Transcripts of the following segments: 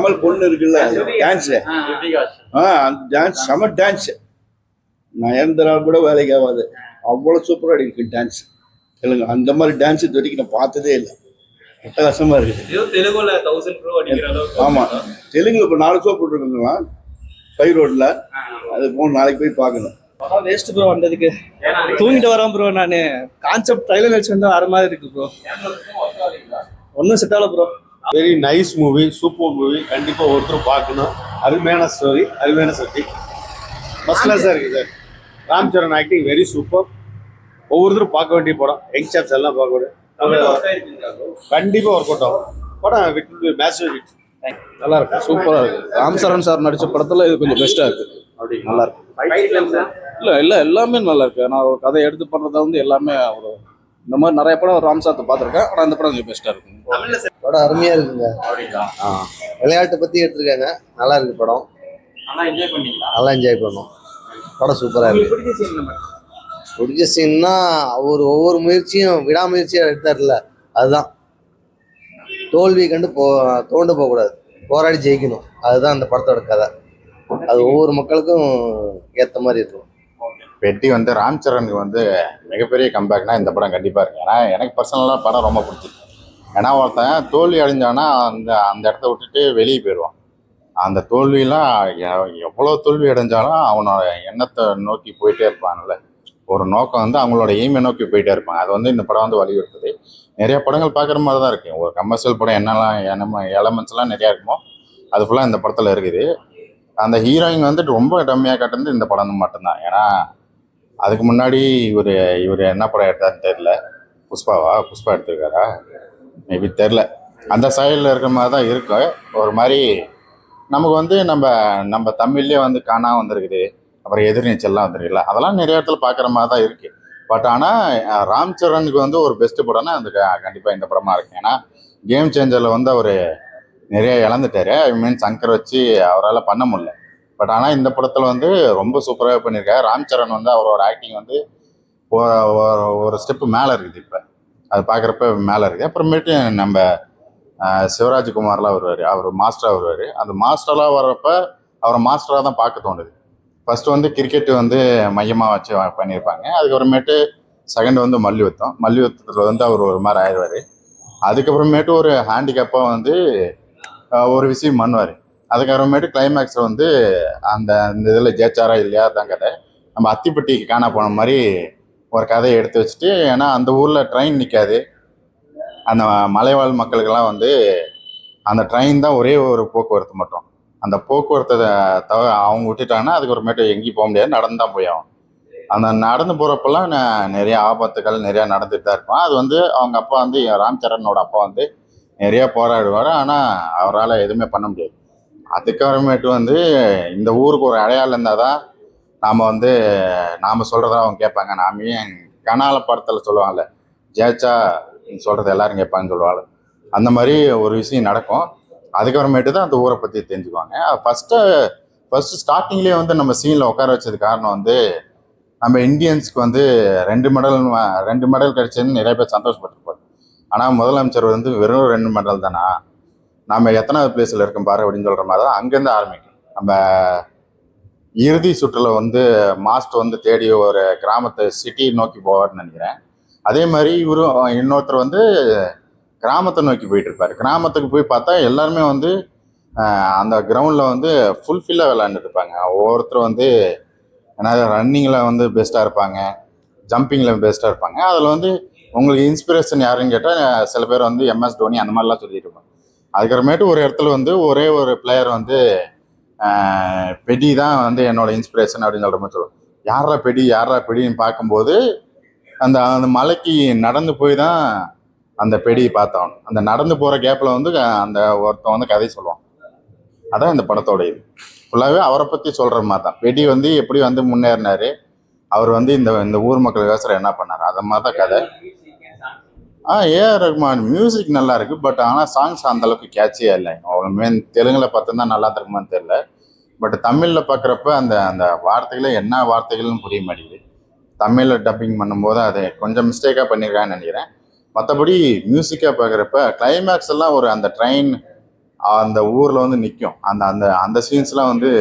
கமல் பொண்ணு இருக்குல்ல டான்ஸு, அந்த டான்ஸ் செம டான்ஸு. நயன்தாரா கூட வேலைக்கு ஆகாது, அவ்வளோ சூப்பராக இருக்கு டான்ஸ். தெலுங்கு அந்த மாதிரி டான்ஸ் இது வரைக்கும் நான் பார்த்ததே இல்லை. அட்டகாசமாக இருக்குது. ஆமாம், தெலுங்குல இப்போ 4 ஷோ போட்டுருக்குங்களா 5 ரோட்ல. அது போன நாளைக்கு போய் பார்க்கணும். வேஸ்ட் ப்ரோ வந்ததுக்கு. தூங்கிட்டு வரேன் ப்ரோ. நான் கான்செப்ட் ட்ரைலர் வச்சு வந்து வர மாதிரி இருக்கு ப்ரோ. ஒன்றும் செட் ஆகல bro. Very nice movie, super movie. கண்டிப்பாக ஒருத்தர் பார்க்கணும். அருமையான ஸ்டோரி, அருமையான சப்ஜெக்ட், ஃபர்ஸ்ட் கிளாஸாக இருக்குது sir. Ram Charan acting very super. ஒவ்வொருத்தரும் பார்க்க வேண்டிய படம். யங்ஸ்டர்ஸ் எல்லாம் பார்க்க வேண்டிய கண்டிப்பாக ஒர்க் அவுட் ஆகும் படம். விட் மேசிவ் ஹிட். நல்லா இருக்கு, சூப்பராக இருக்கு. ராம் சரண் சார் நடித்த படத்தில் இது கொஞ்சம் பெஸ்ட்டாக இருக்கு. அப்படி நல்லா இருக்கு. இல்லை எல்லாமே நல்லா இருக்கு. நான் ஒரு கதை எடுத்து பண்ணுறத வந்து எல்லாமே ஒரு இந்த மாதிரி நிறைய படம் ராம் சார்த்தை பார்த்துருக்கேன். ஆனால் அந்த படம் கொஞ்சம் பெஸ்ட்டாக இருக்கு. படம் அருமையாக இருக்குங்க. விளையாட்டை பற்றி எடுத்துருக்காங்க. நல்லா இருக்கு படம். நல்லா என்ஜாய் பண்ணோம். படம் சூப்பராக இருக்கு. பிடிச்ச சீன்னா அவர் ஒவ்வொரு முயற்சியும் விடாமுயற்சியாக எடுத்தார்ல, அதுதான். தோல்வி கண்டு தோண்டு போகக்கூடாது, போராடி ஜெயிக்கணும். அதுதான் அந்த படத்தோட கதை. அது ஒவ்வொரு மக்களுக்கும் ஏற்ற மாதிரி இருக்கும். பெட்டி வந்து ராம் சரணுக்கு வந்து மிகப்பெரிய கம்பேக்னா இந்த படம் கண்டிப்பாக இருக்கு. ஏன்னா எனக்கு பர்சனலாக படம் ரொம்ப பிடிச்சிருக்கு. ஏன்னா ஒருத்தன் தோல்வி அடைஞ்சானா அந்த அந்த இடத்த விட்டுட்டு வெளியே போயிடுவான். அந்த தோல்வியெலாம் எவ்வளோ தோல்வி அடைஞ்சாலும் அவனோட எண்ணத்தை நோக்கி போயிட்டே இருப்பாங்கல்ல. ஒரு நோக்கம் வந்து அவங்களோட எய்மை நோக்கி போயிட்டே இருப்பாங்க. அது வந்து இந்த படம் வந்து வலியுறுத்துது. நிறைய படங்கள் பார்க்குற மாதிரி தான் இருக்குது. ஒரு கமர்ஷியல் படம் என்னெல்லாம் எலமெண்ட்ஸ்லாம் நிறையா இருக்குமோ அது ஃபுல்லாக இந்த படத்தில் இருக்குது. அந்த ஹீரோயின் வந்துட்டு ரொம்ப டம்மியாக காட்டுறது இந்த படம் மட்டும்தான். ஏன்னா அதுக்கு முன்னாடி இவர் என்ன படம் எடுத்தாருன்னு தெரில. புஷ்பா எடுத்திருக்காரா மேபி தெரில. அந்த சைடில் இருக்கிற மாதிரி தான் இருக்கும். ஒரு மாதிரி நமக்கு வந்து நம்ம தமிழ்லேயே வந்து காணா வந்திருக்குது, அப்புறம் எதிர்நீச்சல்லாம் வந்துருக்குல்ல, அதெல்லாம் நிறைய இடத்துல பார்க்குற மாதிரி தான் இருக்குது. பட் ஆனால் ராம் சரணுக்கு வந்து ஒரு பெஸ்ட்டு படம்னா அந்த கண்டிப்பாக இந்த படமாக இருக்குது. ஏன்னா கேம் சேஞ்சரில் வந்து அவர் நிறைய இழந்துட்டார். ஐ மீன் சங்கர் வச்சு அவரால் பண்ண முடியல. பட் ஆனால் இந்த படத்தில் வந்து ரொம்ப சூப்பராக பண்ணியிருக்காரு. ராம் சரண் வந்து அவரோட ஆக்டிங் வந்து ஒரு ஸ்டெப்பு மேலே இருக்குது. இப்போ அது பார்க்குறப்ப மேலே இருக்குது. அப்புறமேட்டு நம்ம சிவராஜ்குமார்லாம் வருவார், அவர் மாஸ்டராக வருவார். அந்த மாஸ்டராக வர்றப்ப அவரை மாஸ்டராக தான் பார்க்க தோணுது. ஃபஸ்ட்டு வந்து கிரிக்கெட்டு வந்து மையமாக வச்சு பண்ணியிருப்பாங்க. அதுக்கப்புறமேட்டு செகண்ட் வந்து மல்யுத்தத்தில் வந்து அவர் ஒரு மாதிரி ஆயிடுவார். அதுக்கப்புறமேட்டு ஒரு ஹேண்டிகேப்பாக வந்து ஒரு விஷயம் பண்ணுவார். அதுக்கப்புறமேட்டு கிளைமேக்ஸில் வந்து இந்த இதில் ஜெயிச்சாரா இல்லையா தான் கதை. நம்ம அத்திப்பட்டிக்கு காணா போன மாதிரி ஒரு கதையை எடுத்து வச்சுட்டு, ஏன்னா அந்த ஊரில் ட்ரெயின் நிற்காது. அந்த மலைவாழ் மக்களுக்கெல்லாம் வந்து அந்த ட்ரெயின் தான் ஒரே ஒரு போக்குவரத்து மட்டும். அந்த போக்குவரத்தை அவங்க விட்டுட்டாங்கன்னா அதுக்கப்புறமேட்டு எங்கேயும் போக முடியாது, நடந்து தான் போய் ஆகும். அந்த நடந்து போகிறப்பெல்லாம் நிறைய ஆபத்துகள் நிறையா நடந்துட்டு தான் இருக்கும். அது வந்து அவங்க அப்பா வந்து ராம் சரணோட அப்பா வந்து நிறையா போராடுவார். ஆனால் அவரால் எதுவுமே பண்ண முடியாது. அதுக்கப்புறமேட்டு வந்து இந்த ஊருக்கு ஒரு அடையாளம் இருந்தால் தான் நாம் சொல்கிறதா அவங்க கேட்பாங்க. நாமே கனால படத்தில் சொல்லுவாங்கள்ல, ஜெயிச்சா சொல்கிறது எல்லாரும் கேட்பாங்கன்னு சொல்லுவாங்க. அந்த மாதிரி ஒரு விஷயம் நடக்கும். அதுக்கப்புறமேட்டு தான் அந்த ஊரை பற்றி தெரிஞ்சுக்குவாங்க. ஃபஸ்ட்டு ஸ்டார்டிங்லேயே வந்து நம்ம சீனில் உட்கார வச்சது காரணம் வந்து நம்ம இந்தியன்ஸ்க்கு வந்து 2 மெடல் கிடைச்சதுன்னு நிறைய பேர் சந்தோஷப்பட்டிருப்பாங்க. ஆனால் முதலமைச்சர் வந்து வெறும் 2 மெடல் தானா, நம்ம எத்தனாவது பிளேஸில் இருக்கோம் பாரு அப்படின்னு சொல்கிற மாதிரி தான் அங்கேருந்து ஆரம்பிக்கும். நம்ம இறுதி சுற்றில் வந்து மாஸ்டர் வந்து தேடி ஒரு கிராமத்தை சிட்டி நோக்கி போவார்னு நினைக்கிறேன். அதே மாதிரி இவரும் இன்னொருத்தர் வந்து கிராமத்தை நோக்கி போயிட்டு இருப்பார். கிராமத்துக்கு போய் பார்த்தா எல்லாருமே வந்து அந்த கிரவுண்டில் வந்து ஃபுல்ஃபில்லாக விளையாண்டுட்டு இருப்பாங்க. ஒவ்வொருத்தர் வந்து ஏன்னா ரன்னிங்கில் வந்து பெஸ்ட்டாக இருப்பாங்க, ஜம்பிங்கில் பெஸ்ட்டாக இருப்பாங்க. அதில் வந்து உங்களுக்கு இன்ஸ்பிரேஷன் யாருன்னு கேட்டால் சில பேர் வந்து MS தோனி அந்த மாதிரிலாம் சொல்லிட்டு இருப்பாங்க. அதுக்கப்புறமேட்டு ஒரு இடத்துல வந்து ஒரே ஒரு பிளேயர் வந்து பெடி தான் வந்து என்னோட இன்ஸ்பிரேஷன் அப்படின்னு சொல்கிற மாதிரி சொல்லுவோம். யாரா பெடின்னு பார்க்கும்போது அந்த மலைக்கு நடந்து போய் தான் அந்த பெடியை பார்த்தோம். அந்த நடந்து போகிற கேப்பில் வந்து அந்த ஒருத்தன் வந்து கதை சொல்லுவான். அதான் இந்த படத்தோட இது ஃபுல்லாகவே அவரை பற்றி சொல்கிற மாதிரி தான். பெடி வந்து எப்படி வந்து முன்னேறினார், அவர் வந்து இந்த ஊர் மக்களுக்காக என்ன பண்ணார், அதை மாதிரி தான் கதை. A.R. ரஹ்மான் மியூசிக் நல்லா இருக்கு. பட் ஆனால் சாங்ஸ் அந்த அளவுக்கு கேட்சியாக இல்லை. மெயின் தெலுங்கில் பார்த்தோம்னா நல்லா இருக்குமான்னு தெரியல. பட் தமிழில் பார்க்குறப்ப அந்த வார்த்தைகளே என்ன வார்த்தைகள்னு புரிய மாட்டேங்குது. தமிழில் டப்பிங் பண்ணும்போது அதை கொஞ்சம் மிஸ்டேக்காக பண்ணியிருக்கான்னு நினைக்கிறேன். மற்றபடி மியூசிக்காக பார்க்குறப்ப கிளைமேக்ஸ் எல்லாம் ஒரு அந்த ட்ரெயின் அந்த ஊரில் வந்து நிற்கும். அந்த அந்த அந்த சீன்ஸ்லாம் வந்து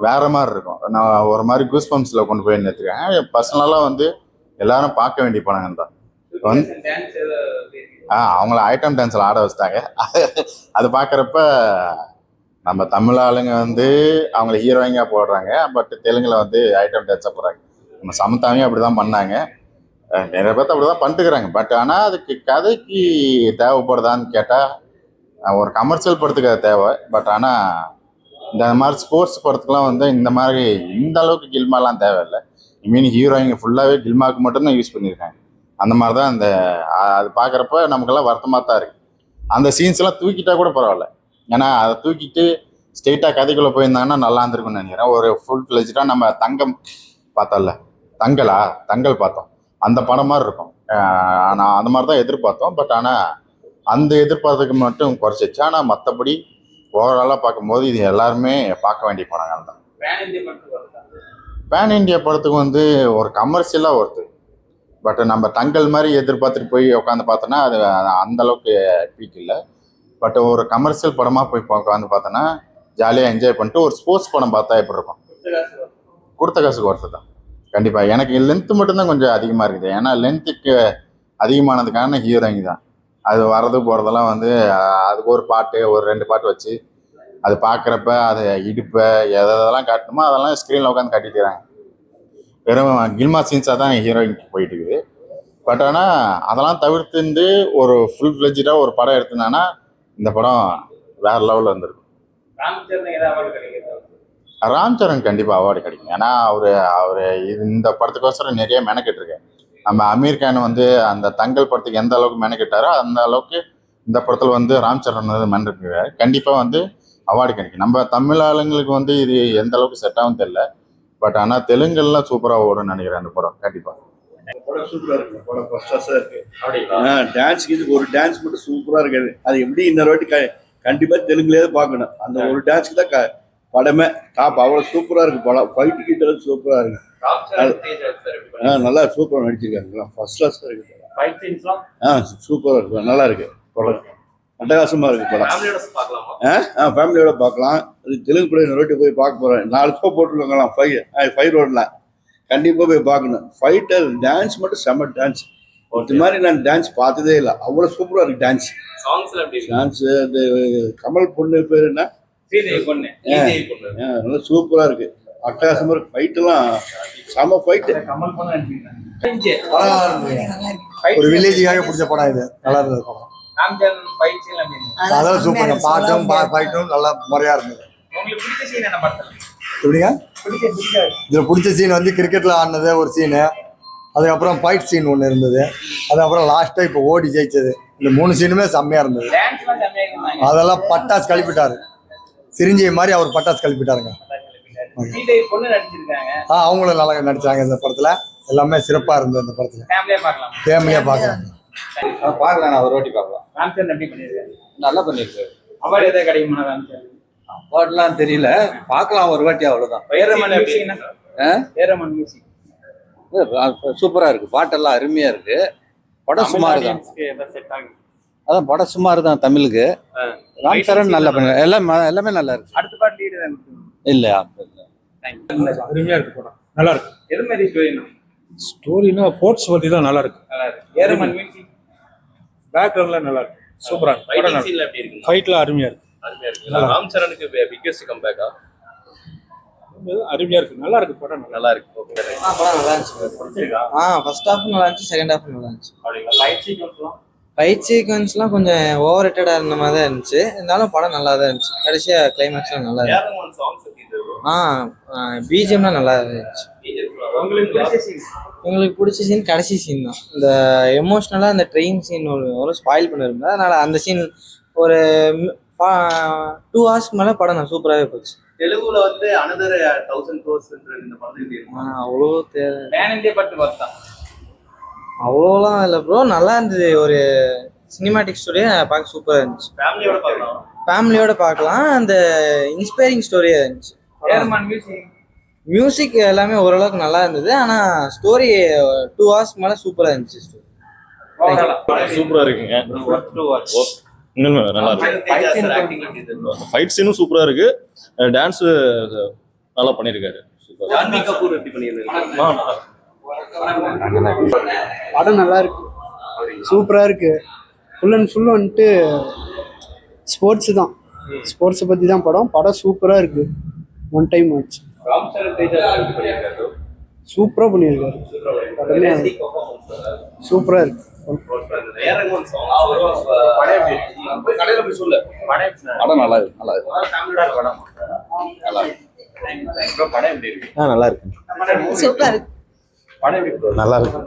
வேற மாதிரி இருக்கும். நான் ஒரு மாதிரி கூஸ் பம்ப்ஸில் கொண்டு போய் நிறுத்திருக்கேன். பர்சனலாக வந்து எல்லாரும் பார்க்க வேண்டிய படங்கள் தான். வந்து அவங்கள ஐட்டம் டான்ஸில் ஆட வச்சுட்டாங்க. அது பார்க்குறப்ப நம்ம தமிழ் ஆளுங்க வந்து அவங்கள ஹீரோயிங்காக போடுறாங்க, பட் தெலுங்குல வந்து ஐட்டம் டான்ஸாக போடுறாங்க. நம்ம சமத்தாவையும் அப்படி தான் பண்ணாங்க, நிறைய பேர்த்து அப்படி தான் பண்ணிட்டுக்கிறாங்க. பட் ஆனால் அதுக்கு கதைக்கு தேவைப்படுதான்னு கேட்டால் ஒரு கமர்ஷியல் படத்துக்கு அது தேவை. பட் ஆனால் இந்த மாதிரி ஸ்போர்ட்ஸ் படத்துக்குலாம் வந்து இந்த மாதிரி இந்த அளவுக்கு கில்மாலாம் தேவையில்லை. மீன் ஹீரோயிங்க ஃபுல்லாகவே கில்மாவுக்கு மட்டும்தான் யூஸ் பண்ணியிருக்காங்க. அந்த மாதிரி தான் அந்த அது பார்க்குறப்ப நமக்கெல்லாம் வருத்தமாக தான் இருக்குது. அந்த சீன்ஸ்லாம் தூக்கிட்டா கூட பரவாயில்ல, ஏன்னா அதை தூக்கிட்டு ஸ்ட்ரெயிட்டாக கதைக்குள்ளே போயிருந்தாங்கன்னா நல்லா இருந்திருக்குன்னு நினைக்கிறேன். ஒரு ஃபுல் ஃப்ளெஜ்டாக நம்ம தங்கம் பார்த்தோம்ல, தங்கல் பார்த்தோம், அந்த படம் மாதிரி இருக்கும். ஆனால் அந்த மாதிரி தான் எதிர்பார்த்தோம். பட் ஆனால் அந்த எதிர்பார்த்துக்கு மட்டும் குறைச்சிச்சு. ஆனால் மற்றபடி ஓவராலாக பார்க்கும்போது இது எல்லாருமே பார்க்க வேண்டிய படங்கள் தான். பேன் இண்டியா படத்துக்கு வந்து ஒரு கமர்ஷியலாக ஒருத்தர், பட் நம்ம தங்கல் மாதிரி எதிர்பார்த்துட்டு போய் உட்காந்து பார்த்தோன்னா அது அந்த அளவுக்கு பீக் இல்லை. பட் ஒரு கமர்ஷியல் படமாக போய் உட்காந்து பார்த்தோன்னா ஜாலியாக என்ஜாய் பண்ணிட்டு ஒரு ஸ்போர்ட்ஸ் படம் பார்த்தா எப்படி இருக்கும். கொடுத்த காசுக்கு ஒருத்தர் தான் கண்டிப்பாக. எனக்கு லென்த்து மட்டும்தான் கொஞ்சம் அதிகமாக இருக்குது. ஏன்னா லென்த்துக்கு அதிகமானது காரணம் ஹீரோயிங் தான். அது வர்றது போகிறதெல்லாம் வந்து அதுக்கு ஒரு பாட்டு, ஒரு 2 பாட்டு வச்சு அது பார்க்குறப்ப அது இடுப்பை எதெல்லாம் காட்டணுமோ அதெல்லாம் ஸ்க்ரீனில் உட்காந்து காட்டிட்டுறாங்க. வெறும் கில்மா சீன்ஸாக தான் ஹீரோயின்க்கு போயிட்டு இருக்குது. பட் ஆனால் அதெல்லாம் தவிர்த்துந்து ஒரு ஃபுல் ஃப்ளெஜ்டாக ஒரு படம் எடுத்துனான்னா இந்த படம் வேறு லெவலில் இருந்திருக்கும். ராம் சரண் கண்டிப்பாக அவார்டு கிடைக்கும். ஏன்னா அவர் இந்த படத்துக்கோசரம் நிறைய மெனக்கெட்டுருக்காரு. நம்ம அமீர் கான் வந்து அந்த தங்கல் படத்துக்கு எந்த அளவுக்கு மெனக்கெட்டாரோ அந்த அளவுக்கு இந்த படத்தில் வந்து ராம் சரண் வந்து மெனக்கெட்டுருக்காரு. கண்டிப்பாக வந்து அவார்டு கிடைக்கும். நம்ம தமிழ் ஆளுங்களுக்கு வந்து இது எந்த அளவுக்கு செட் ஆகும் தெரியல. பட் ஆனால் தெலுங்குலாம் சூப்பராக ஓடும்னு நினைக்கிறேன் அந்த படம். கண்டிப்பாக படம் சூப்பராக இருக்கு. படம் ஃபர்ஸ்ட் கிளாஸாக இருக்கு. டான்ஸுக்கு இதுக்கு ஒரு டான்ஸ் மட்டும் சூப்பராக இருக்காது. அது எப்படி இன்னொரு வாட்டி கண்டிப்பாக தெலுங்குலேயே பார்க்கணும். அந்த ஒரு டான்ஸுக்கு தான் படமே டாப். அவ்வளோ சூப்பராக இருக்கு படம். ஃபைட்டு கிட்ட சூப்பராக இருக்கு. நல்லா சூப்பராக நடிச்சிருக்காங்க. ஃபர்ஸ்ட் கிளாஸாக இருக்கு. சூப்பராக இருக்கு. நல்லா இருக்கு படம். அட்டகாசமாக இருக்கு படம். ஃபேமிலியோட பார்க்கலாம். அது தெலுங்கு படம் இன்னொரு வாட்டி போய் பார்க்க போகிறேன். 4 ஷோ போட்டுருக்காங்களாம் 5 ரோடில். கண்டிப்பாக போய் பார்க்கணும். ஃபைட்டர் டான்ஸ் மட்டும் செம்ம டான்ஸ். இது மாதிரி நான் டான்ஸ் பார்த்ததே இல்லை. அவ்வளோ சூப்பராக இருக்கு டான்ஸ். டான்ஸ் அந்த கமல் பொண்ணு பேர் என்ன, நல்லா சூப்பராக இருக்கு. அட்டகாசமாக இருக்கு. ஃபைட்டெல்லாம் செம்ம ஃபைட்டு. ஒரு வில்லேஜுக்காக பிடிச்ச படம் இது. நல்லா இருந்தது படம். அதெல்லாம் சூப்பர். பாட்டும் ஃபைட்டும் நல்லா முறையா இருந்தது. எப்படிங்க இதுல பிடிச்ச சீன் வந்து கிரிக்கெட்ல ஆடினது ஒரு சீனு, அதுக்கப்புறம் ஃபைட் சீன் ஒன்று இருந்தது, அதுக்கப்புறம் லாஸ்ட்டாக இப்போ ஓடி ஜெயிச்சது. இந்த 3 சீனுமே செம்மையா இருந்தது. அதெல்லாம் பட்டாஸ் கழிப்பிட்டாரு. சிரிஞ்சை மாதிரி அவர் பட்டாஸ் கழிப்பிட்டாருங்க. அவங்களும் நல்லா நடிச்சாங்க இந்த படத்துல. எல்லாமே சிறப்பா இருந்தது இந்த படத்துல. ஃபேமிலியா பார்க்கலாம். நான் ஒரு வாட்டி பார்க்கலாம். நல்லா பண்ணிருக்காரு. அவார்டு எதாவது கிடைக்குமா? அவார்ட்லாம் தெரியல, பார்க்கலாம் ஒரு வாட்டி, அவ்வளவுதான். சூப்பரா இருக்கு. பாட்டெல்லாம் அருமையா இருக்கு. படம் சுமார் தான். அதான் படம் சுமார் தான் தமிழுக்கு. ராம் சரண் நல்லா பண்ண எல்லாமே நல்லா இருக்கு. அடுத்த பாட்டு இல்ல அருமையா இருக்கு படம். நல்லா இருக்கு. எது மாதிரி ஸ்டோரினா? ஸ்டோரினா ஸ்போர்ட்ஸ் பத்தி தான். நல்லா இருக்கு. பேக்ரவுண்ட்ல நல்லா இருக்கு. சூப்பரா இருக்கு. ஃபைட்ல அருமையா இருக்கு. ராம் சரணுக்கு பிக்கெஸ்ட் கம்பேக்கா? அருமையா இருக்கு. நல்லா இருக்கு படம். நல்லா இருக்கு. படம் நல்லா இருந்துச்சு. ஃபர்ஸ்ட் ஹாஃப் நல்லா இருந்துச்சு, செகண்ட் ஹாஃப் நல்லா இருந்துச்சு. ஃபைட் சீக்வன்ஸ்லாம் கொஞ்சம் ஓவர் ரேட்டடா இருந்த மாதிரி தான் இருந்துச்சு. இருந்தாலும் படம் நல்லா தான் இருந்துச்சு. கடைசியா கிளைமேக்ஸ்லாம் நல்லா இருந்துச்சு. பிஜிஎம்லாம் நல்லா இருந்துச்சு. உங்களுக்கு பிடிச்ச சீன் கடைசி சீன் தான். இந்த எமோஷ்னலாக அந்த ட்ரெயின் சீன் ஒரு ஸ்பாயில் பண்ணிருந்தேன். அதனால அந்த சீன் ஒரு 2 hours மேலே படம் நான் சூப்பராகவே போச்சு. தெலுங்குல வந்து another 1000 crores இந்த படத்துக்கு அவ்வளோ அவ்வளோலாம் இல்லை ப்ரோ. நல்லா இருந்தது. ஒரு சினிமாட்டிக் ஸ்டோரியை பார்க்க சூப்பராக இருந்துச்சு. ஃபேமிலியோட பார்க்கலாம். அந்த இன்ஸ்பைரிங் ஸ்டோரியாக இருந்துச்சு. மியூசிக் எல்லாமே ஓரளவுக்கு நல்லா இருந்தது. ஆனால் ஸ்டோரி 2 hours மேலே சூப்பராக இருந்துச்சு. சூப்பரா இருக்குங்க. இன்னும் நல்லா இருக்கு. ஃபைட் சீனும் சூப்பரா இருக்கு. டான்ஸ் நல்லா பண்ணியிருக்காரு. ஜான்வி கபூர் எப்படி பண்ணியிருக்காங்க? படம் நல்லா இருக்கு, சூப்பரா இருக்கு. ஃபுல் அண்ட் ஃபுல் வந்துட்டு ஸ்போர்ட்ஸ் தான், ஸ்போர்ட்ஸை பத்தி தான் படம். படம் சூப்பரா இருக்கு, one time watch. Ram Charan Teja எப்படி பண்ணியிருக்காரு? சூப்பரா பண்ணியிருக்காரு, சூப்பரா இருக்கு. ஏரங்கன் song. படம் எப்படி இருக்கு? கடையில போய் சொல்லு. படம் நல்லா இருக்கு, நல்லா இருக்கு. படம் நல்லா இருக்கு. ப்ரோ படம் எப்படி இருக்கு? நல்லா இருக்கு. சூப்பரா இருக்கு. படம் எப்படி இருக்கு? நல்லா இருக்கு.